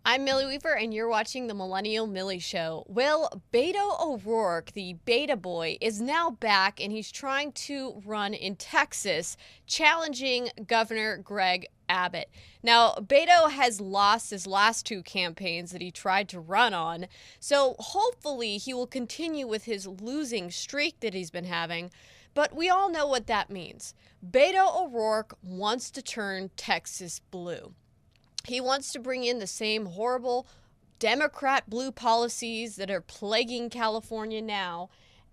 I'm Millie Weaver, and you're watching the Millennial Millie Show. Well, Beto O'Rourke, the beta boy, is now back, and he's trying to run in Texas, challenging Governor Greg Abbott. Now, Beto has lost his last two campaigns that he tried to run on, so hopefully he will continue with his losing streak that he's been having. But we all know what that means. Beto O'Rourke wants to turn Texas blue. He wants to bring in the same horrible Democrat blue policies that are plaguing California now.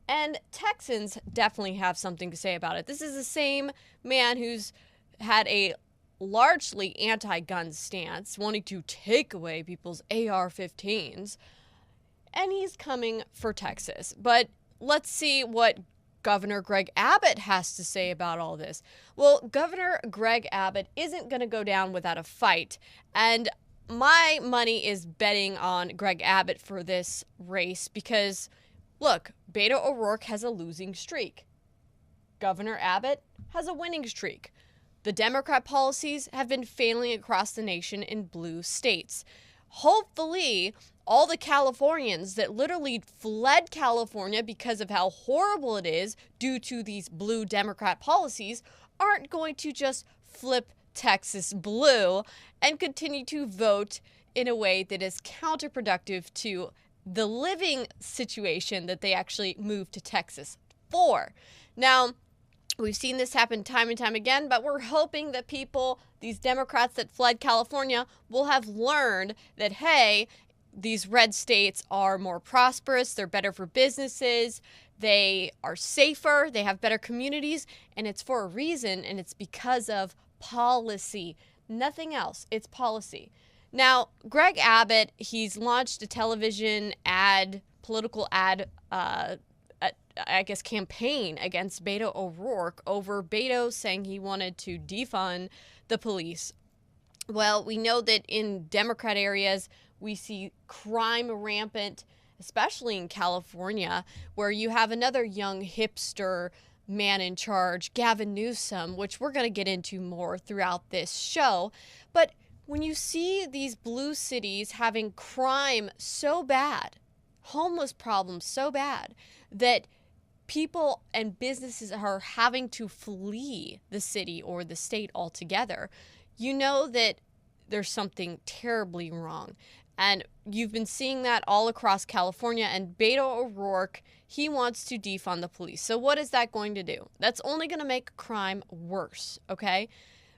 And Texans definitely have something to say about it. This is the same man who's had a largely anti-gun stance, wanting to take away people's AR-15s. And he's coming for Texas. But let's see what Governor Greg Abbott has to say about all this. Well, Governor Greg Abbott isn't going to go down without a fight, and my money is betting on Greg Abbott for this race because, look, Beto O'Rourke has a losing streak. Governor Abbott has a winning streak. The Democrat policies have been failing across the nation in blue states. Hopefully, all the Californians that literally fled California because of how horrible it is due to these blue Democrat policies aren't going to just flip Texas blue and continue to vote in a way that is counterproductive to the living situation that they actually moved to Texas for. Now, we've seen this happen time and time again, but we're hoping that people, these Democrats that fled California, will have learned that, hey, these red states are more prosperous, they're better for businesses, they are safer, they have better communities, and it's for a reason, and it's because of policy. Nothing else. It's policy. Now, Greg Abbott, he's launched a television ad, political ad, campaign against Beto O'Rourke over Beto saying he wanted to defund the police. Well, we know that in Democrat areas, we see crime rampant, especially in California, where you have another young hipster man in charge, Gavin Newsom, which we're going to get into more throughout this show. But when you see these blue cities having crime so bad, homeless problems so bad, that people and businesses are having to flee the city or the state altogether, you know that there's something terribly wrong. And you've been seeing that all across California. And Beto O'Rourke, he wants to defund the police. So what is that going to do? That's only going to make crime worse, okay?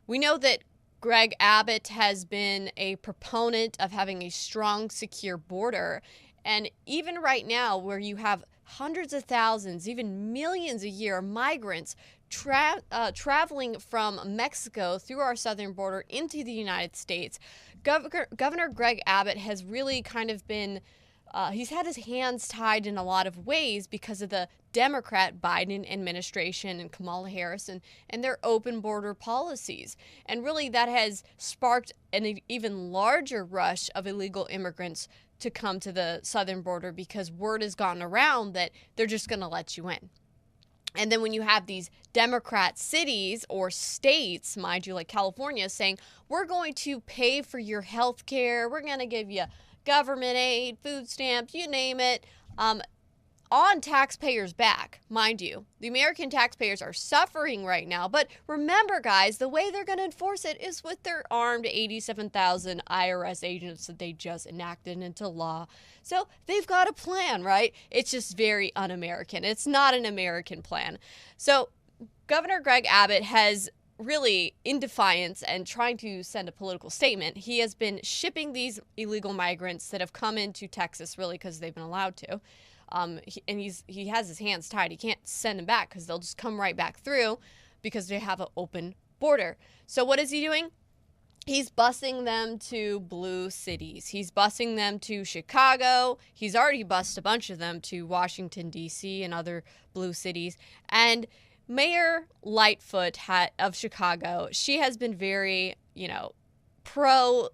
We know that Greg Abbott has been a proponent of having a strong, secure border. And even right now, where you have hundreds of thousands, even millions a year of migrants traveling from Mexico through our southern border into the United States, Governor Greg Abbott has really kind of been, he's had his hands tied in a lot of ways because of the Democrat Biden administration and Kamala Harris and their open border policies. And really that has sparked an even larger rush of illegal immigrants to come to the southern border because word has gotten around that they're just going to let you in. And then when you have these Democrat cities or states, mind you, like California, saying, we're going to pay for your health care, we're going to give you government aid, food stamps, you name it, on taxpayers' back, mind you. The American taxpayers are suffering right now. But remember, guys, the way they're going to enforce it is with their armed 87,000 IRS agents that they just enacted into law. So they've got a plan, right? It's just very un-American. It's not an American plan. So Governor Greg Abbott has really, in defiance and trying to send a political statement, he has been shipping these illegal migrants that have come into Texas, really because they've been allowed to. He has his hands tied. He can't send them back because they'll just come right back through because they have an open border. So what is he doing? He's busing them to blue cities. He's busing them to Chicago. He's already bused a bunch of them to Washington, D.C. and other blue cities. And Mayor Lightfoot of Chicago, she has been very, pro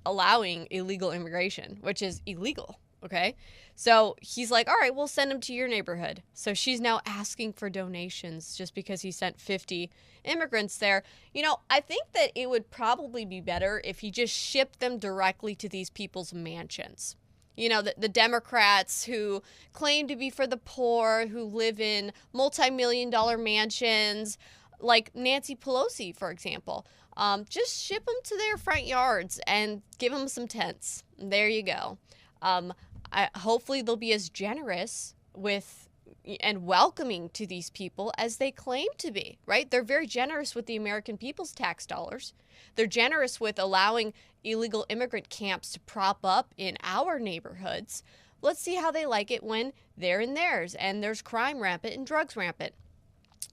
allowing illegal immigration, which is illegal. Okay, So he's like, all right, we'll send him to your neighborhood. So she's now asking for donations just because he sent 50 immigrants there. You know, I think that it would probably be better if he just shipped them directly to these people's mansions. You know, the Democrats who claim to be for the poor, who live in multi-million-dollar mansions, like Nancy Pelosi, for example. Just ship them to their front yards and give them some tents. There you go. Hopefully they'll be as generous with and welcoming to these people as they claim to be, right? They're very generous with the American people's tax dollars. They're generous with allowing illegal immigrant camps to prop up in our neighborhoods. Let's see how they like it when they're in theirs and there's crime rampant and drugs rampant.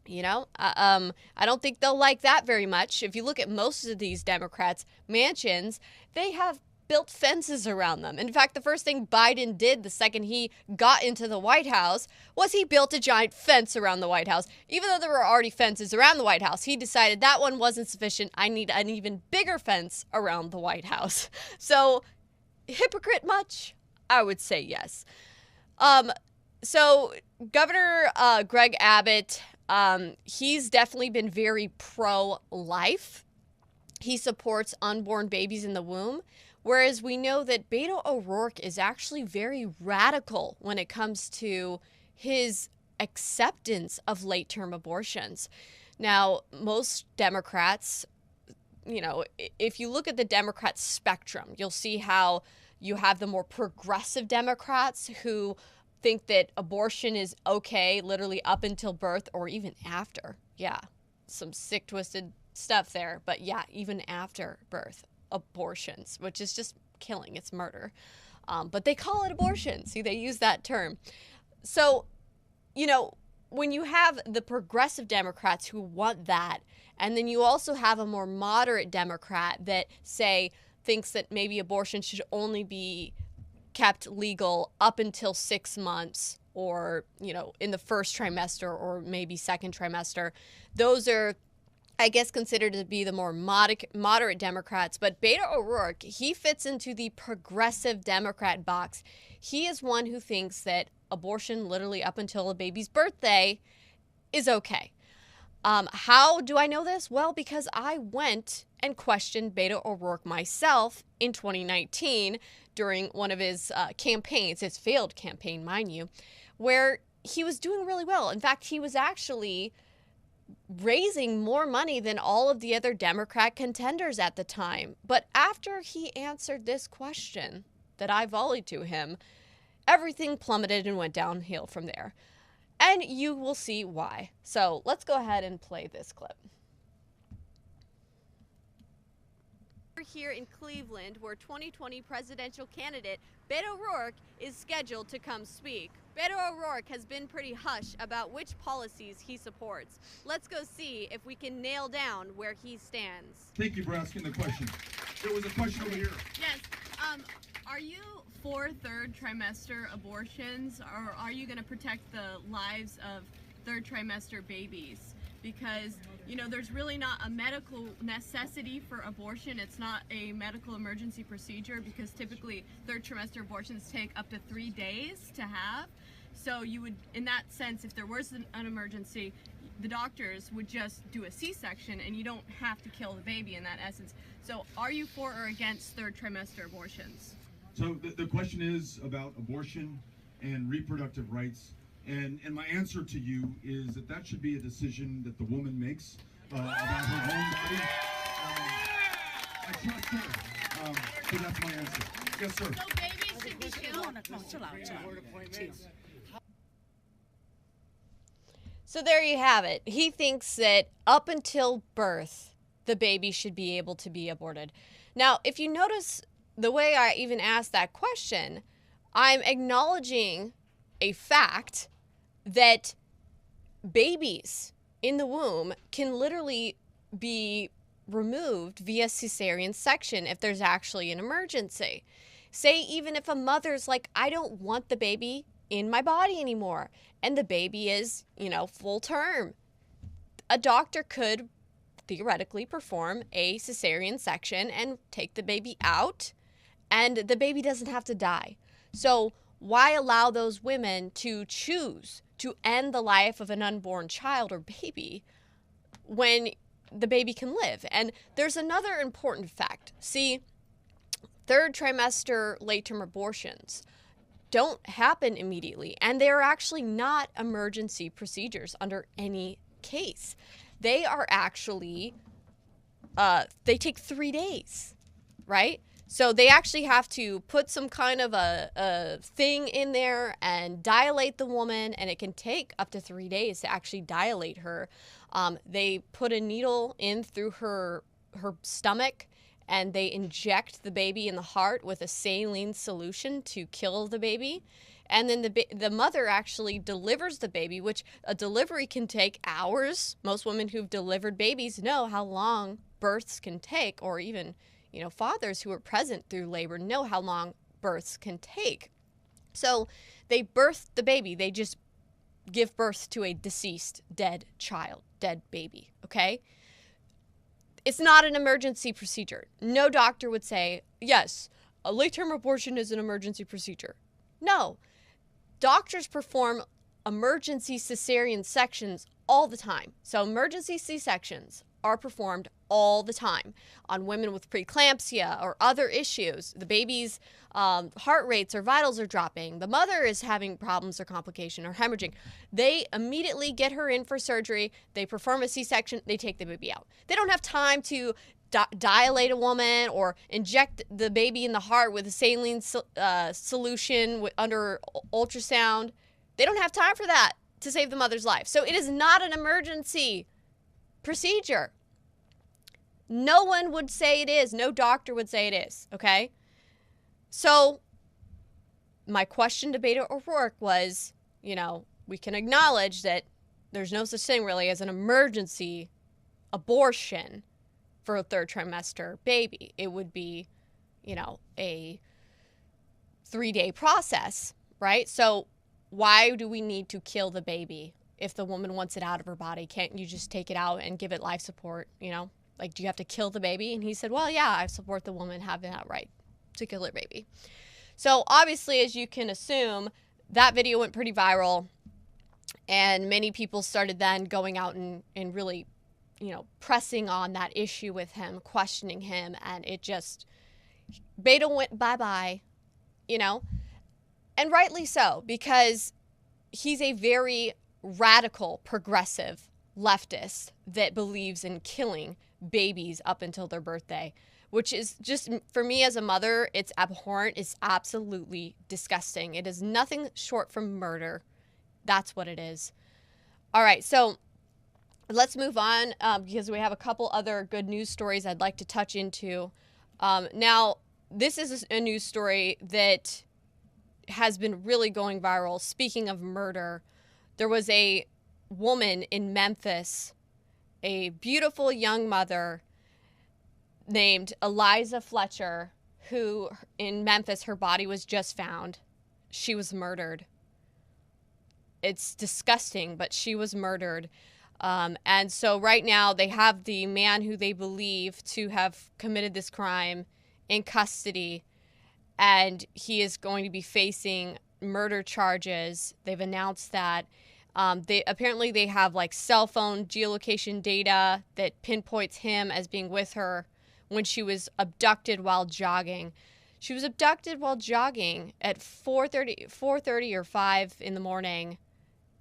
You know, I don't think they'll like that very much. If you look at most of these Democrats' mansions, they have built fences around them. In fact, the first thing Biden did the second he got into the White House was he built a giant fence around the White House. Even though there were already fences around the White House, he decided that one wasn't sufficient. I need an even bigger fence around the White House. So, hypocrite much? I would say yes. So Governor Greg Abbott, he's definitely been very pro-life. He supports unborn babies in the womb, whereas we know that Beto O'Rourke is actually very radical when it comes to his acceptance of late-term abortions. Now, most Democrats, you know, if you look at the Democrat spectrum, you'll see how you have the more progressive Democrats who think that abortion is okay literally up until birth or even after. Yeah, some sick, twisted stuff there. But yeah, even after birth, abortions, which is just killing. It's murder. But they call it abortion. See, they use that term. So, you know, when you have the progressive Democrats who want that, and then you also have a more moderate Democrat that thinks that maybe abortion should only be kept legal up until 6 months or, you know, in the first trimester or maybe second trimester. Those are, I guess, considered to be the more moderate Democrats. But Beto O'Rourke, he fits into the progressive Democrat box. He is one who thinks that abortion literally up until a baby's birthday is okay. How do I know this? Well, because I went and questioned Beto O'Rourke myself in 2019 during one of his campaigns, his failed campaign, mind you, where he was doing really well. In fact, he was actually raising more money than all of the other Democrat contenders at the time. But after he answered this question that I volleyed to him, everything plummeted and went downhill from there. And you will see why. So let's go ahead and play this clip. We're here in Cleveland, where 2020 presidential candidate Beto O'Rourke is scheduled to come speak. Beto O'Rourke has been pretty hush about which policies he supports. Let's go see if we can nail down where he stands. Thank you for asking the question. There was a question over here. Yes. Are you for third trimester abortions, or are you going to protect the lives of third trimester babies? Because, you know, there's really not a medical necessity for abortion. It's not a medical emergency procedure because typically third trimester abortions take up to 3 days to have. So you would, in that sense, if there was an emergency, the doctors would just do a C-section and you don't have to kill the baby in that essence. So are you for or against third trimester abortions? So the question is about abortion and reproductive rights. And my answer to you is that should be a decision that the woman makes about her own body. I trust her. So that's my answer. Yes, sir. So babies should be killed? So there you have it. He thinks that up until birth, the baby should be able to be aborted. Now, if you notice the way I even asked that question, I'm acknowledging a fact that babies in the womb can literally be removed via cesarean section if there's actually an emergency. Say even if a mother's like, I don't want the baby in my body anymore, and the baby is, you know, full term, a doctor could theoretically perform a cesarean section and take the baby out, and the baby doesn't have to die. So why allow those women to choose to end the life of an unborn child or baby when the baby can live? And there's another important fact. See, third trimester late-term abortions don't happen immediately, and they're actually not emergency procedures under any case. They are actually, they take 3 days, right? So they actually have to put some kind of a thing in there and dilate the woman, and it can take up to 3 days to actually dilate her. They put a needle in through her stomach, and they inject the baby in the heart with a saline solution to kill the baby. And then the mother actually delivers the baby, which a delivery can take hours. Most women who've delivered babies know how long births can take, or even, fathers who are present through labor know how long births can take. So they birth the baby. They just give birth to a deceased, dead child, dead baby, okay? It's not an emergency procedure. No doctor would say, yes, a late-term abortion is an emergency procedure. No. Doctors perform emergency cesarean sections all the time. So emergency C-sections are performed all the time on women with preeclampsia or other issues. The baby's heart rates or vitals are dropping. The mother is having problems or complication or hemorrhaging. They immediately get her in for surgery. They perform a C-section. They take the baby out. They don't have time to dilate a woman or inject the baby in the heart with a saline solution under ultrasound. They don't have time for that to save the mother's life. So it is not an emergency procedure. No one would say it is. No doctor would say it is, okay? So my question to Beto O'Rourke was, we can acknowledge that there's no such thing really as an emergency abortion for a third trimester baby. It would be, a 3-day process, right? So why do we need to kill the baby if the woman wants it out of her body? Can't you just take it out and give it life support, Like, do you have to kill the baby? And he said, well, yeah, I support the woman having that right to kill her baby. So obviously, as you can assume, that video went pretty viral, and many people started then going out and really, pressing on that issue with him, questioning him, and it just, Beto went bye-bye, and rightly so, because he's a very radical, progressive leftist that believes in killing babies up until their birthday, which is just, for me as a mother, it's abhorrent. It's absolutely disgusting. It is nothing short from murder. That's what it is. All right, so let's move on because we have a couple other good news stories I'd like to touch into. Now, this is a news story that has been really going viral. Speaking of murder, there was a woman in Memphis, a beautiful young mother named Eliza Fletcher, who in Memphis, her body was just found. She was murdered. It's disgusting, but she was murdered. And so right now they have the man who they believe to have committed this crime in custody, and he is going to be facing murder charges. They've announced that. They have like cell phone geolocation data that pinpoints him as being with her when she was abducted while jogging. She was abducted while jogging at 4:30 or 5 in the morning,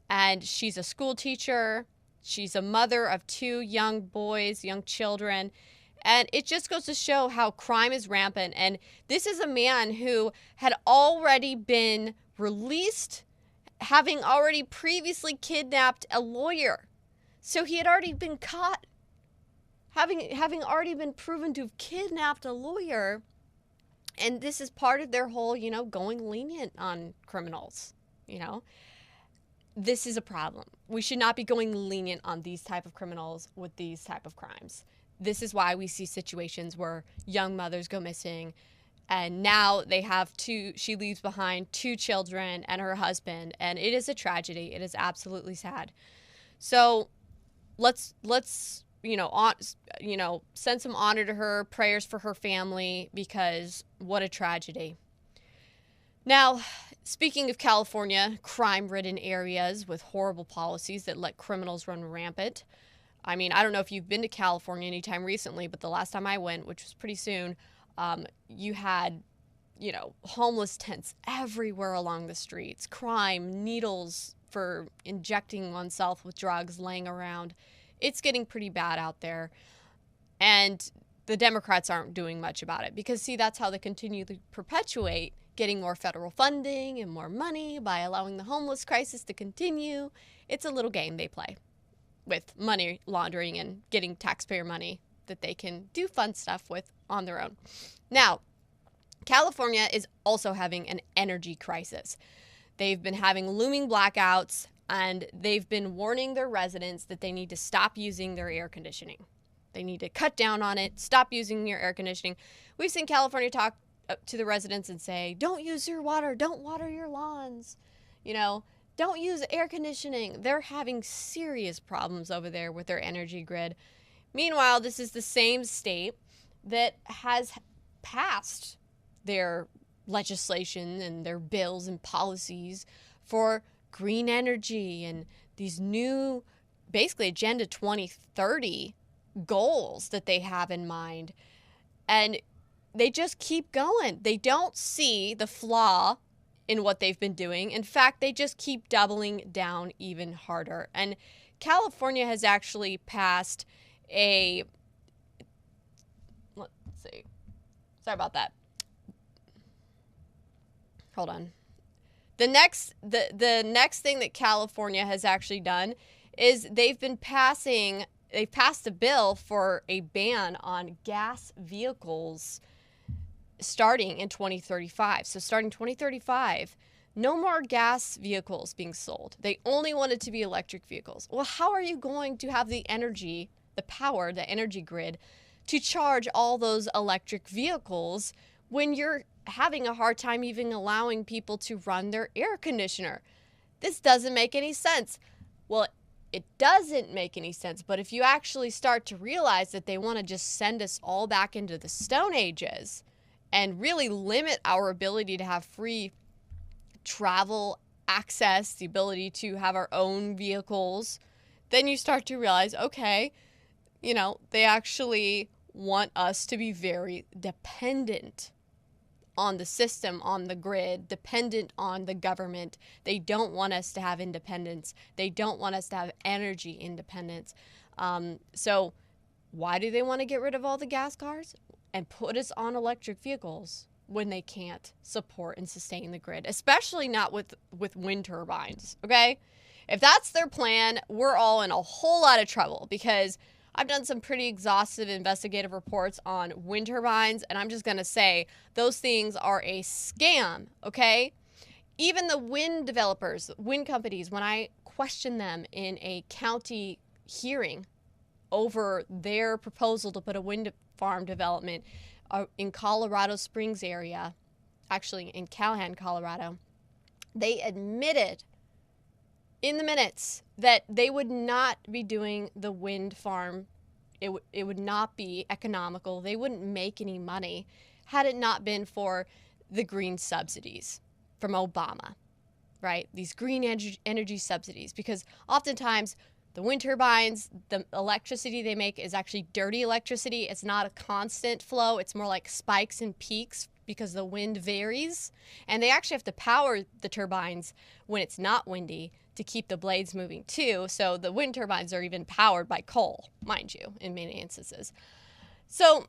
and she's a school teacher. She's a mother of 2 young boys, young children, and it just goes to show how crime is rampant. And this is a man who had already been released, having already previously kidnapped a lawyer. So he had already been caught, having already been proven to have kidnapped a lawyer. And this is part of their whole, going lenient on criminals, This is a problem. We should not be going lenient on these type of criminals with these type of crimes. This is why we see situations where young mothers go missing, and now she leaves behind 2 children and her husband, and it is a tragedy. It is absolutely sad. So let's send some honor to her, prayers for her family, because what a tragedy. Now, speaking of California, crime-ridden areas with horrible policies that let criminals run rampant. I mean, I don't know if you've been to California anytime recently, but the last time I went, which was pretty soon, you had, homeless tents everywhere along the streets, crime, needles for injecting oneself with drugs laying around. It's getting pretty bad out there. And the Democrats aren't doing much about it because, see, that's how they continue to perpetuate getting more federal funding and more money by allowing the homeless crisis to continue. It's a little game they play with money laundering and getting taxpayer money that they can do fun stuff with on their own. Now, California is also having an energy crisis. They've been having looming blackouts, and they've been warning their residents that they need to stop using their air conditioning. They need to cut down on it, stop using your air conditioning. We've seen California talk to the residents and say, don't use your water, don't water your lawns, don't use air conditioning. They're having serious problems over there with their energy grid. Meanwhile, this is the same state that has passed their legislation and their bills and policies for green energy and these new, basically, Agenda 2030 goals that they have in mind. And they just keep going. They don't see the flaw in what they've been doing. In fact, they just keep doubling down even harder. And California has actually passed a, let's see, sorry about that. Hold on. The next thing that California has actually done is they've passed a bill for a ban on gas vehicles starting in 2035. So starting 2035, no more gas vehicles being sold. They only want it to be electric vehicles. Well, how are you going to have the energy, the power, the energy grid to charge all those electric vehicles when you're having a hard time even allowing people to run their air conditioner? This doesn't make any sense. Well, it doesn't make any sense, but if you actually start to realize that they want to just send us all back into the Stone Ages and really limit our ability to have free travel access, the ability to have our own vehicles, then you start to realize, okay, they actually want us to be very dependent on the system, on the grid, dependent on the government. They don't want us to have independence. They don't want us to have energy independence. So why do they want to get rid of all the gas cars and put us on electric vehicles when they can't support and sustain the grid, especially not with wind turbines, okay? If that's their plan, we're all in a whole lot of trouble, because I've done some pretty exhaustive investigative reports on wind turbines, and I'm just going to say those things are a scam, okay? Even the wind developers, wind companies, when I question them in a county hearing over their proposal to put a wind farm development in Colorado Springs area, actually in Callahan, Colorado, they admitted in the minutes that they would not be doing the wind farm. It would not be economical. They wouldn't make any money had it not been for the green subsidies from Obama, right? These green energy subsidies, because oftentimes the wind turbines, the electricity they make is actually dirty electricity. It's not a constant flow. It's more like spikes and peaks because the wind varies. And they actually have to power the turbines when it's not windy to keep the blades moving too. So the wind turbines are even powered by coal, mind you, in many instances. So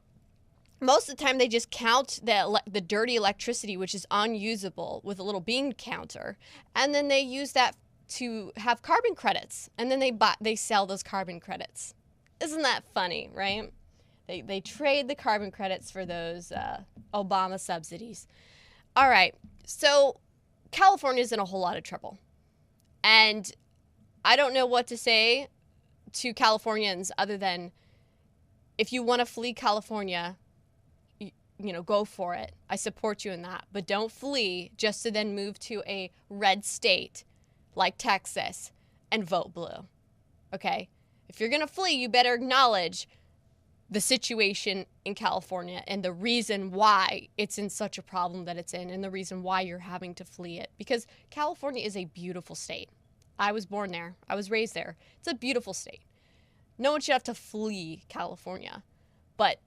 most of the time they just count the dirty electricity, which is unusable, with a little bean counter. And then they use that to have carbon credits, and then they sell those carbon credits. Isn't that funny, right? They trade the carbon credits for those Obama subsidies. All right, so California's in a whole lot of trouble, and I don't know what to say to Californians other than, if you want to flee California, go for it. I support you in that, but don't flee just to then move to a red state like Texas and vote blue, okay? If you're going to flee, you better acknowledge the situation in California and the reason why it's in such a problem that it's in and the reason why you're having to flee it. Because California is a beautiful state. I was born there. I was raised there. It's a beautiful state. No one should have to flee California. But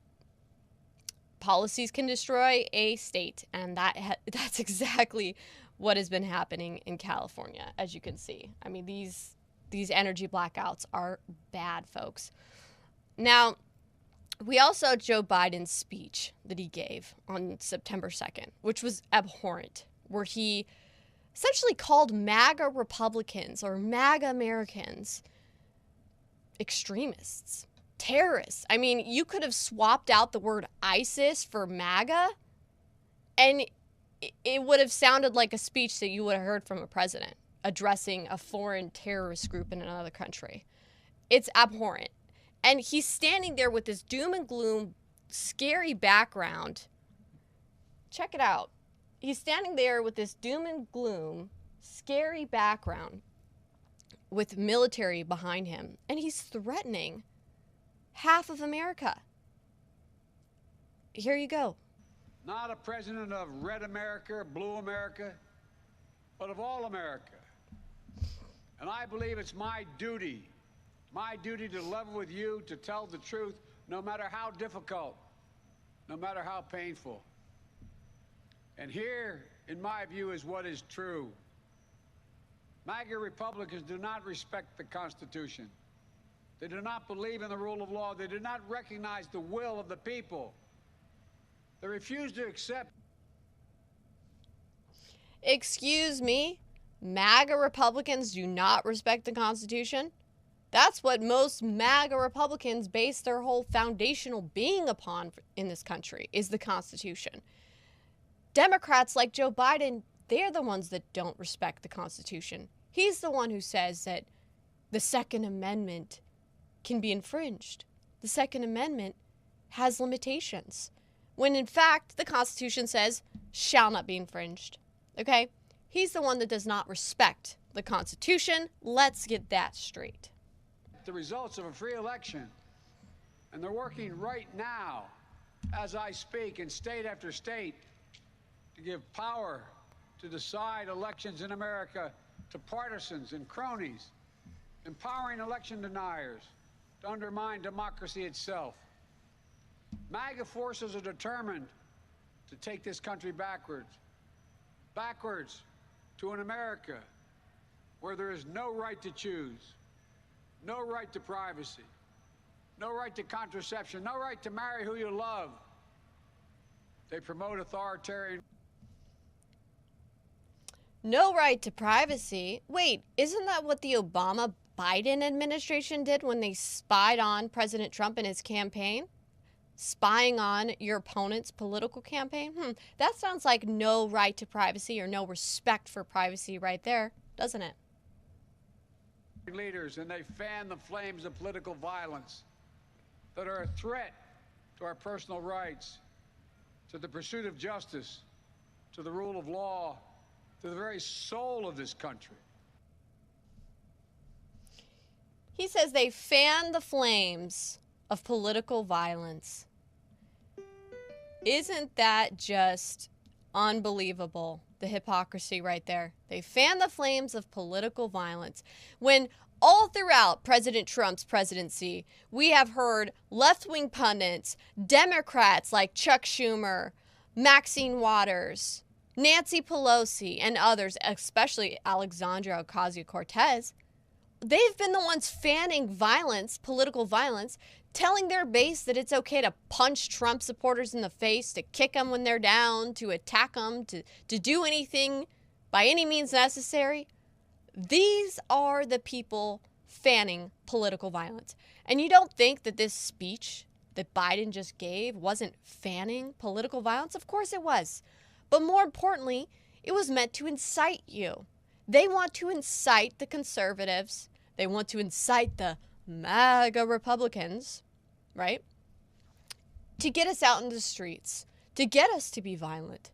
policies can destroy a state, and that's exactly what has been happening in California, as you can see. I mean, these energy blackouts are bad, folks. Now, we also had Joe Biden's speech that he gave on September 2nd, which was abhorrent, where he essentially called MAGA Republicans or MAGA Americans extremists, terrorists. I mean, you could have swapped out the word ISIS for MAGA, and it would have sounded like a speech that you would have heard from a president addressing a foreign terrorist group in another country. It's abhorrent. And he's standing there with this doom and gloom, scary background. Check it out. He's standing there with this doom and gloom, scary background with military behind him. And he's threatening half of America. Here you go. Not a president of red America, blue America, but of all America. And I believe it's my duty to level with you, to tell the truth, no matter how difficult, no matter how painful. And here, in my view, is what is true. MAGA Republicans do not respect the Constitution. They do not believe in the rule of law. They do not recognize the will of the people. They refuse to accept. Excuse me? MAGA Republicans do not respect the Constitution? That's what most MAGA Republicans base their whole foundational being upon in this country, is the Constitution. Democrats like Joe Biden, they're the ones that don't respect the Constitution. He's the one who says that the Second Amendment can be infringed. The Second Amendment has limitations, when in fact the Constitution says shall not be infringed. Okay? He's the one that does not respect the Constitution. Let's get that straight. The results of a free election, and they're working right now as I speak in state after state to give power to decide elections in America to partisans and cronies, empowering election deniers to undermine democracy itself. MAGA forces are determined to take this country backwards to an America where there is no right to choose, no right to privacy, no right to contraception, no right to marry who you love. They promote authoritarian. No right to privacy? Wait, isn't that what the Obama-Biden administration did when they spied on President Trump in his campaign? Spying on your opponent's political campaign? That sounds like no right to privacy or no respect for privacy right there, doesn't it? Leaders, and they fan the flames of political violence that are a threat to our personal rights, to the pursuit of justice, to the rule of law, to the very soul of this country. He says they fan the flames of political violence. Isn't that just unbelievable? The hypocrisy right there. They fan the flames of political violence when all throughout President Trump's presidency, we have heard left-wing pundits, Democrats like Chuck Schumer, Maxine Waters, Nancy Pelosi, and others, especially Alexandria Ocasio-Cortez, they've been the ones fanning violence, political violence, telling their base that it's okay to punch Trump supporters in the face, to kick them when they're down, to attack them, to do anything by any means necessary. These are the people fanning political violence. And you don't think that this speech that Biden just gave wasn't fanning political violence? Of course it was. But more importantly, it was meant to incite you. They want to incite the conservatives. They want to incite the MAGA Republicans, right? To get us out in the streets, to get us to be violent.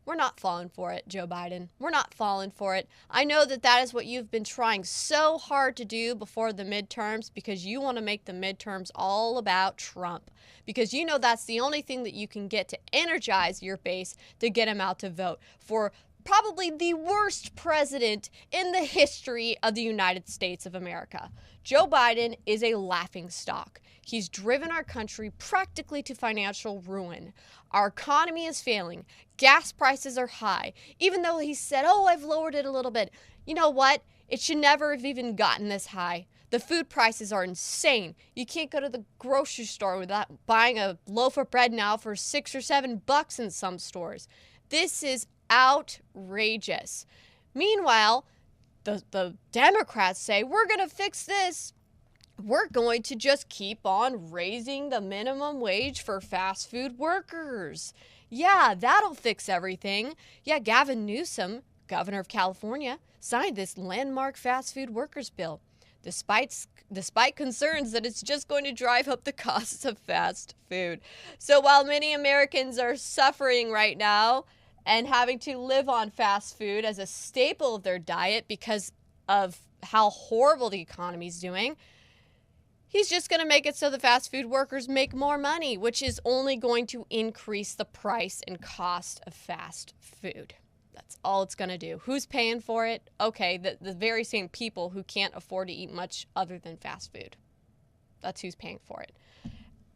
We're not falling for it, Joe Biden. We're not falling for it. I know that that is what you've been trying so hard to do before the midterms because you want to make the midterms all about Trump. Because you know that's the only thing that you can get to energize your base to get them out to vote for probably the worst president in the history of the United States of America. Joe Biden is a laughingstock. He's driven our country practically to financial ruin. Our economy is failing. Gas prices are high. Even though he said, oh, I've lowered it a little bit. You know what? It should never have even gotten this high. The food prices are insane. You can't go to the grocery store without buying a loaf of bread now for $6 or $7 in some stores. This is outrageous. Meanwhile, the Democrats say, we're going to fix this. We're going to just keep on raising the minimum wage for fast food workers. Yeah, that'll fix everything. Yeah, Gavin Newsom, governor of California, signed this landmark fast food workers bill, despite concerns that it's just going to drive up the costs of fast food. So while many Americans are suffering right now and having to live on fast food as a staple of their diet because of how horrible the economy is doing, he's just going to make it so the fast food workers make more money, which is only going to increase the price and cost of fast food. That's all it's going to do. Who's paying for it? Okay, the very same people who can't afford to eat much other than fast food. That's who's paying for it.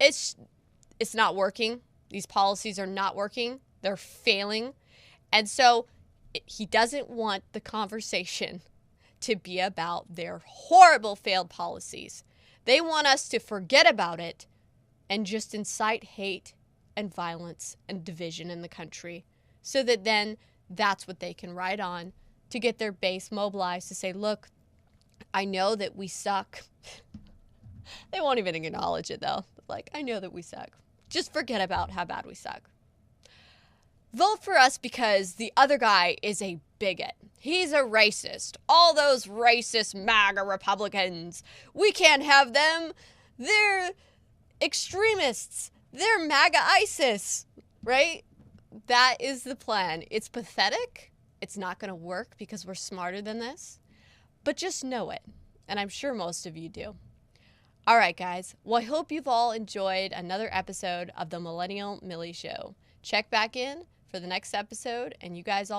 It's not working. These policies are not working. They're failing. And so he doesn't want the conversation to be about their horrible failed policies. They want us to forget about it and just incite hate and violence and division in the country so that then that's what they can ride on to get their base mobilized to say, look, I know that we suck. They won't even acknowledge it, though. Like, I know that we suck. Just forget about how bad we suck. Vote for us because the other guy is a bigot. He's a racist. All those racist MAGA Republicans, we can't have them. They're extremists. They're MAGA ISIS, right? That is the plan. It's pathetic. It's not going to work because we're smarter than this. But just know it. And I'm sure most of you do. All right, guys. Well, I hope you've all enjoyed another episode of the Millennial Millie Show. Check back in for the next episode, and you guys all